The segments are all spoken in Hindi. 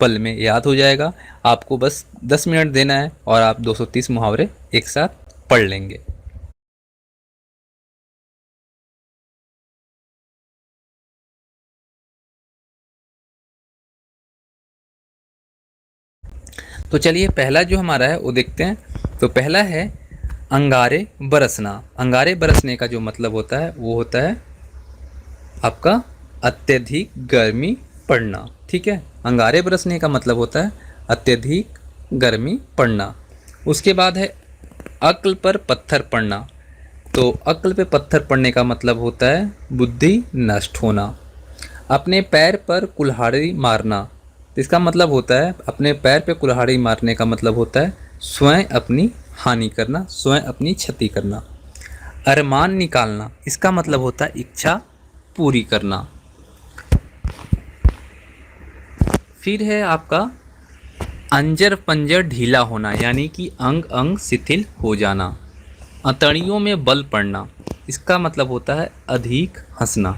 पल में याद हो जाएगा। आपको बस 10 मिनट देना है और आप 230 मुहावरे एक साथ पढ़ लेंगे। तो चलिए पहला जो हमारा है वो देखते हैं। तो पहला है अंगारे बरसना। अंगारे बरसने का जो मतलब होता है वो होता है आपका अत्यधिक गर्मी पड़ना। ठीक है, अंगारे बरसने का मतलब होता है अत्यधिक गर्मी पड़ना। उसके बाद है अक्ल पर पत्थर पड़ना। तो अक्ल पे पत्थर पड़ने का मतलब होता है बुद्धि नष्ट होना। अपने पैर पर कुल्हाड़ी मारना, तो इसका मतलब होता है अपने पैर पे कुल्हाड़ी मारने का मतलब होता है स्वयं अपनी हानि करना, स्वयं अपनी क्षति करना। अरमान निकालना, इसका मतलब होता है इच्छा पूरी करना। फिर है आपका अंजर पंजर ढीला होना, यानी कि अंग अंग शिथिल हो जाना। अंतड़ियों में बल पड़ना, इसका मतलब होता है अधिक हंसना।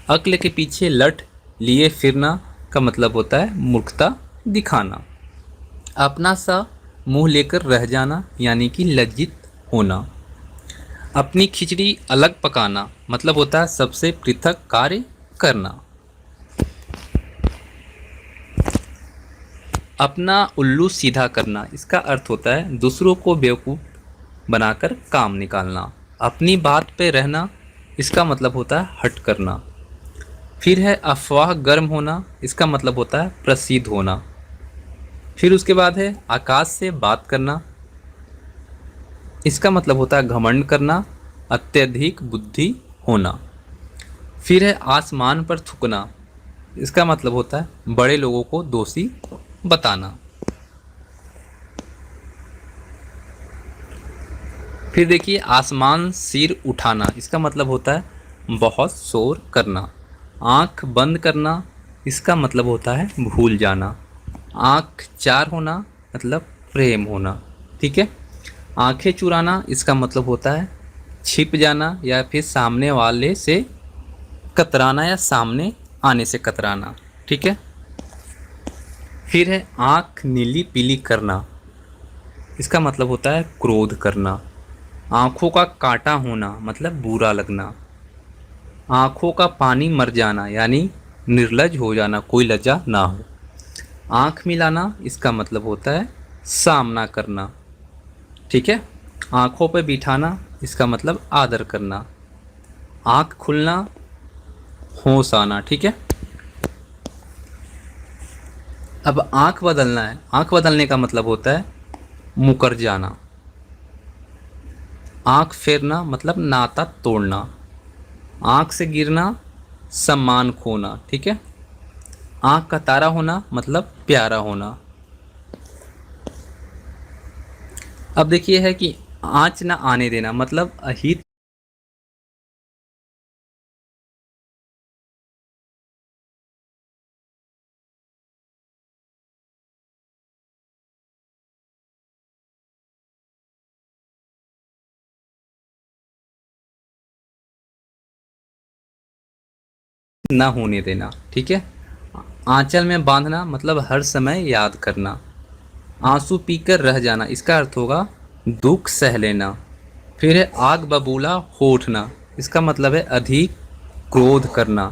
अक्ल के पीछे लठ लिए फिरना का मतलब होता है मूर्खता दिखाना। अपना सा मुंह लेकर रह जाना, यानी कि लज्जित होना। अपनी खिचड़ी अलग पकाना मतलब होता है सबसे पृथक कार्य करना। अपना उल्लू सीधा करना, इसका अर्थ होता है दूसरों को बेवकूफ़ बनाकर काम निकालना। अपनी बात पे रहना, इसका मतलब होता है हट करना। फिर है अफवाह गर्म होना, इसका मतलब होता है प्रसिद्ध होना। फिर उसके बाद है आकाश से बात करना, इसका मतलब होता है घमंड करना, अत्यधिक बुद्धि होना। फिर है आसमान पर थूकना, इसका मतलब होता है बड़े लोगों को दोषी बताना। फिर देखिए आसमान सिर उठाना, इसका मतलब होता है बहुत शोर करना। आँख बंद करना, इसका मतलब होता है भूल जाना। आँख चार होना मतलब प्रेम होना। ठीक है, आंखें चुराना, इसका मतलब होता है छिप जाना या फिर सामने वाले से कतराना या सामने आने से कतराना। ठीक है, फिर है आँख नीली पीली करना, इसका मतलब होता है क्रोध करना। आँखों का कांटा होना मतलब बुरा लगना। आँखों का पानी मर जाना यानी निर्लज हो जाना, कोई लज्जा ना हो। आँख मिलाना, इसका मतलब होता है सामना करना। ठीक है, आँखों पे बिठाना, इसका मतलब आदर करना। आँख खुलना, होश आना। ठीक है, अब आँख बदलना है। आँख बदलने का मतलब होता है मुकर जाना। आँख फेरना मतलब नाता तोड़ना। आँख से गिरना, सम्मान खोना। ठीक है, आँख का तारा होना मतलब प्यारा होना। अब देखिए है कि आँच ना आने देना मतलब अहित ना होने देना। ठीक है, आंचल में बांधना मतलब हर समय याद करना। आंसू पीकर रह जाना, इसका अर्थ होगा दुख सह लेना। फिर है आग बबूला हो उठना, इसका मतलब है अधिक क्रोध करना।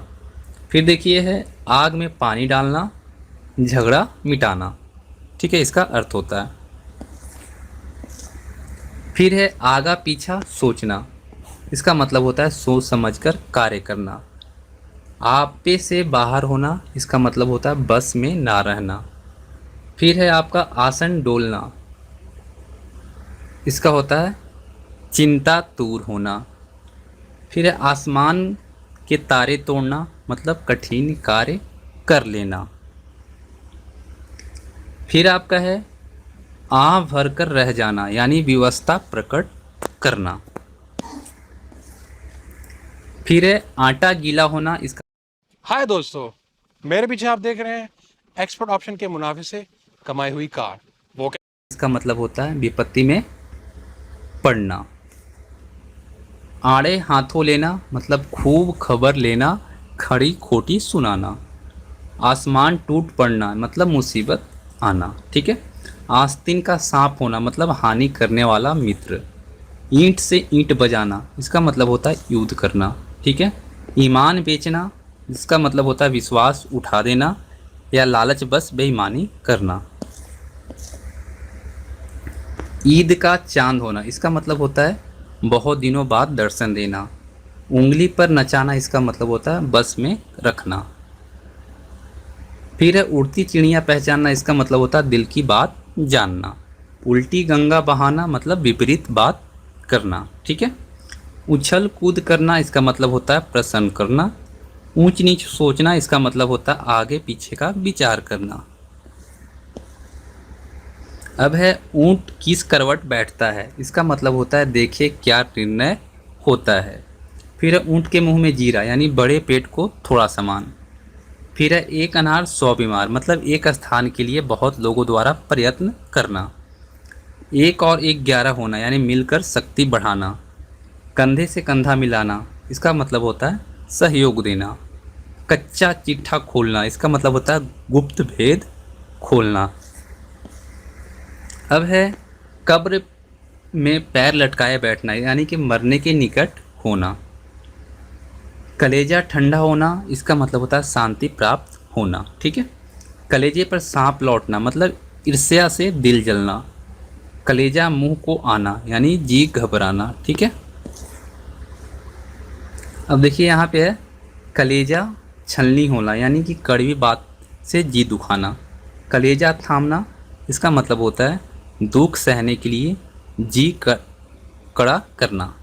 फिर देखिए है आग में पानी डालना, झगड़ा मिटाना। ठीक है, इसका अर्थ होता है। फिर है आगा पीछा सोचना, इसका मतलब होता है सोच समझकर कार्य करना। आपे से बाहर होना, इसका मतलब होता है बस में ना रहना। फिर है आपका आसन डोलना, इसका होता है चिंता दूर होना। फिर है आसमान के तारे तोड़ना मतलब कठिन कार्य कर लेना। फिर आपका है आह भर कर रह जाना यानी विवशता प्रकट करना। फिर है आटा गीला होना, इसका हाय दोस्तों, मेरे पीछे आप देख रहे हैं एक्सपर्ट ऑप्शन के मुनाफे से कमाई हुई कार। वो इसका मतलब होता है विपत्ति में पड़ना। आड़े हाथों लेना मतलब खूब खबर लेना, खड़ी खोटी सुनाना। आसमान टूट पड़ना मतलब मुसीबत आना, ठीक है। आस्तीन का सांप होना मतलब हानि करने वाला मित्र। ईंट से ईंट बजाना इसका मतलब होता है युद्ध करना, ठीक है। ईमान बेचना इसका मतलब होता है विश्वास उठा देना या लालच बस बेईमानी करना। ईद का चांद होना इसका मतलब होता है बहुत दिनों बाद दर्शन देना। उंगली पर नचाना इसका मतलब होता है बस में रखना। फिर है उड़ती चिड़िया पहचानना इसका मतलब होता है दिल की बात जानना। उल्टी गंगा बहाना मतलब विपरीत बात करना, ठीक है। उछल कूद करना इसका मतलब होता है प्रसन्न करना। ऊंच नीच सोचना इसका मतलब होता है आगे पीछे का विचार करना। अब है ऊंट किस करवट बैठता है इसका मतलब होता है देखे क्या निर्णय होता है। फिर है ऊंट के मुंह में जीरा यानी बड़े पेट को थोड़ा सामान। फिर है एक अनार 100 बीमार मतलब एक स्थान के लिए बहुत लोगों द्वारा प्रयत्न करना। एक और एक 11 होना यानी मिलकर शक्ति बढ़ाना। कंधे से कंधा मिलाना इसका मतलब होता है सहयोग देना। कच्चा चिट्ठा खोलना इसका मतलब होता है गुप्त भेद खोलना। अब है कब्र में पैर लटकाए बैठना यानी कि मरने के निकट होना। कलेजा ठंडा होना इसका मतलब होता है शांति प्राप्त होना, ठीक है। कलेजे पर सांप लौटना मतलब ईर्ष्या से दिल जलना। कलेजा मुंह को आना यानी जी घबराना, ठीक है। अब देखिए यहाँ पे है कलेजा छलनी होना यानी कि कड़वी बात से जी दुखाना। कलेजा थामना इसका मतलब होता है दुख सहने के लिए जी कड़ा करना।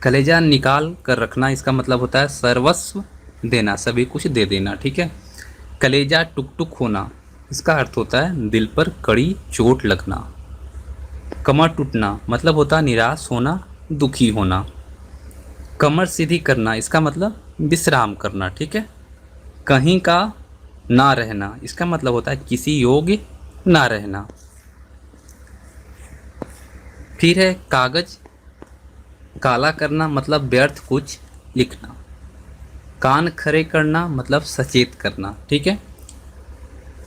कलेजा निकाल कर रखना इसका मतलब होता है सर्वस्व देना, सभी कुछ दे देना, ठीक है। कलेजा टुक टुक होना इसका अर्थ होता है दिल पर कड़ी चोट लगना। कमर टूटना मतलब होता है निराश होना, दुखी होना। कमर सीधी करना इसका मतलब विश्राम करना, ठीक है। कहीं का ना रहना इसका मतलब होता है किसी योग्य ना रहना। फिर है कागज काला करना मतलब व्यर्थ कुछ लिखना। कान खड़े करना मतलब सचेत करना, ठीक है।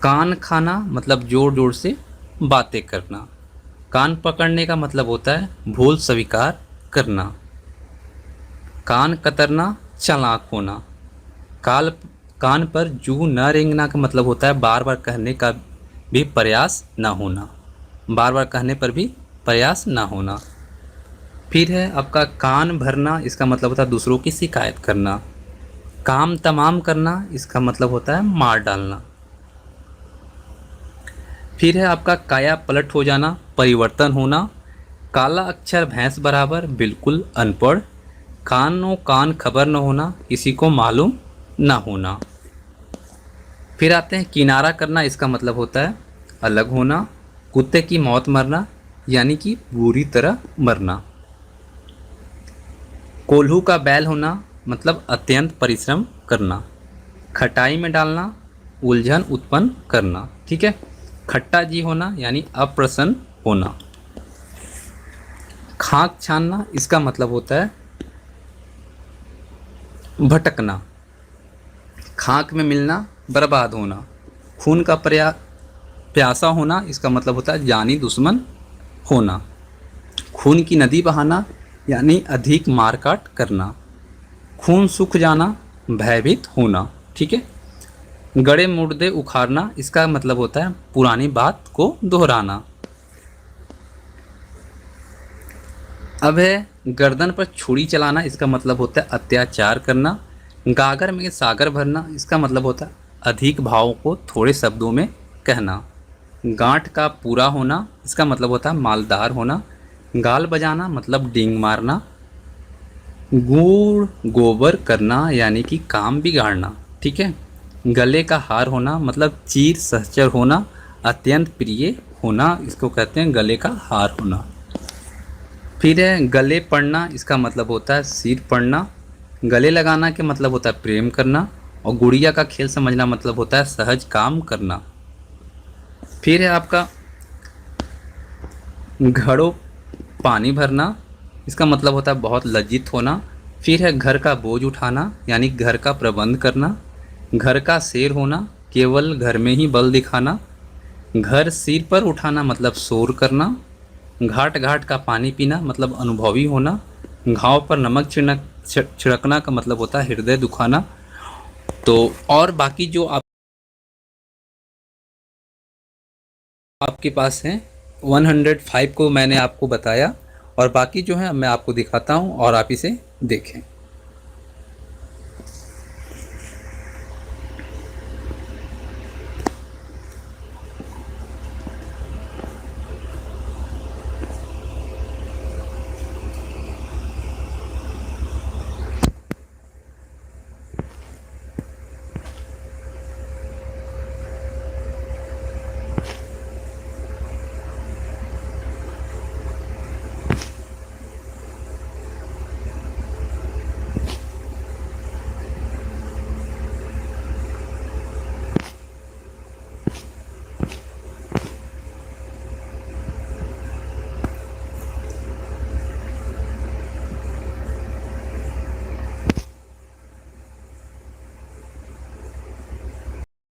कान खाना मतलब जोर जोर से बातें करना। कान पकड़ने का मतलब होता है भूल स्वीकार करना। कान कतरना चालाक होना। कान पर जू न रेंगना का मतलब होता है बार बार कहने का भी प्रयास ना होना, बार बार कहने पर भी प्रयास ना होना। फिर है आपका कान भरना इसका मतलब होता है दूसरों की शिकायत करना। काम तमाम करना इसका मतलब होता है मार डालना। फिर है आपका काया पलट हो जाना, परिवर्तन होना। काला अक्षर भैंस बराबर बिल्कुल अनपढ़। कानों कान खबर न होना, किसी को मालूम ना होना। फिर आते हैं किनारा करना इसका मतलब होता है अलग होना। कुत्ते की मौत मरना यानी कि बुरी तरह मरना। कोल्हू का बैल होना मतलब अत्यंत परिश्रम करना। खटाई में डालना उलझन उत्पन्न करना, ठीक है। खट्टा जी होना यानी अप्रसन्न होना। खाक छानना इसका मतलब होता है भटकना। खाक में मिलना बर्बाद होना। खून का प्यासा होना इसका मतलब होता है जानी दुश्मन होना। खून की नदी बहाना यानी अधिक मारकाट करना। खून सूख जाना भयभीत होना, ठीक है। गड़े मुर्दे उखाड़ना इसका मतलब होता है पुरानी बात को दोहराना। अब है गर्दन पर छुरी चलाना इसका मतलब होता है अत्याचार करना। गागर में सागर भरना इसका मतलब होता है अधिक भावों को थोड़े शब्दों में कहना। गांठ का पूरा होना इसका मतलब होता है मालदार होना। गाल बजाना मतलब डींग मारना। गुड़ गोबर करना यानी कि काम बिगाड़ना, ठीक है। गले का हार होना मतलब चीर सहचर होना, अत्यंत प्रिय होना, इसको कहते हैं गले का हार होना। फिर है गले पड़ना इसका मतलब होता है सिर पड़ना। गले लगाना के मतलब होता है प्रेम करना। और गुड़िया का खेल समझना मतलब होता है सहज काम करना। फिर है आपका घड़ों पानी भरना इसका मतलब होता है बहुत लज्जित होना। फिर है घर का बोझ उठाना यानी घर का प्रबंध करना। घर का शेर होना, केवल घर में ही बल दिखाना। घर सिर पर उठाना मतलब शोर करना। घाट घाट का पानी पीना मतलब अनुभवी होना। घाव पर नमक छिड़कना का मतलब होता है हृदय दुखाना। तो और बाकी जो आपके पास हैं 105 को मैंने आपको बताया, और बाकी जो है मैं आपको दिखाता हूँ और आप इसे देखें।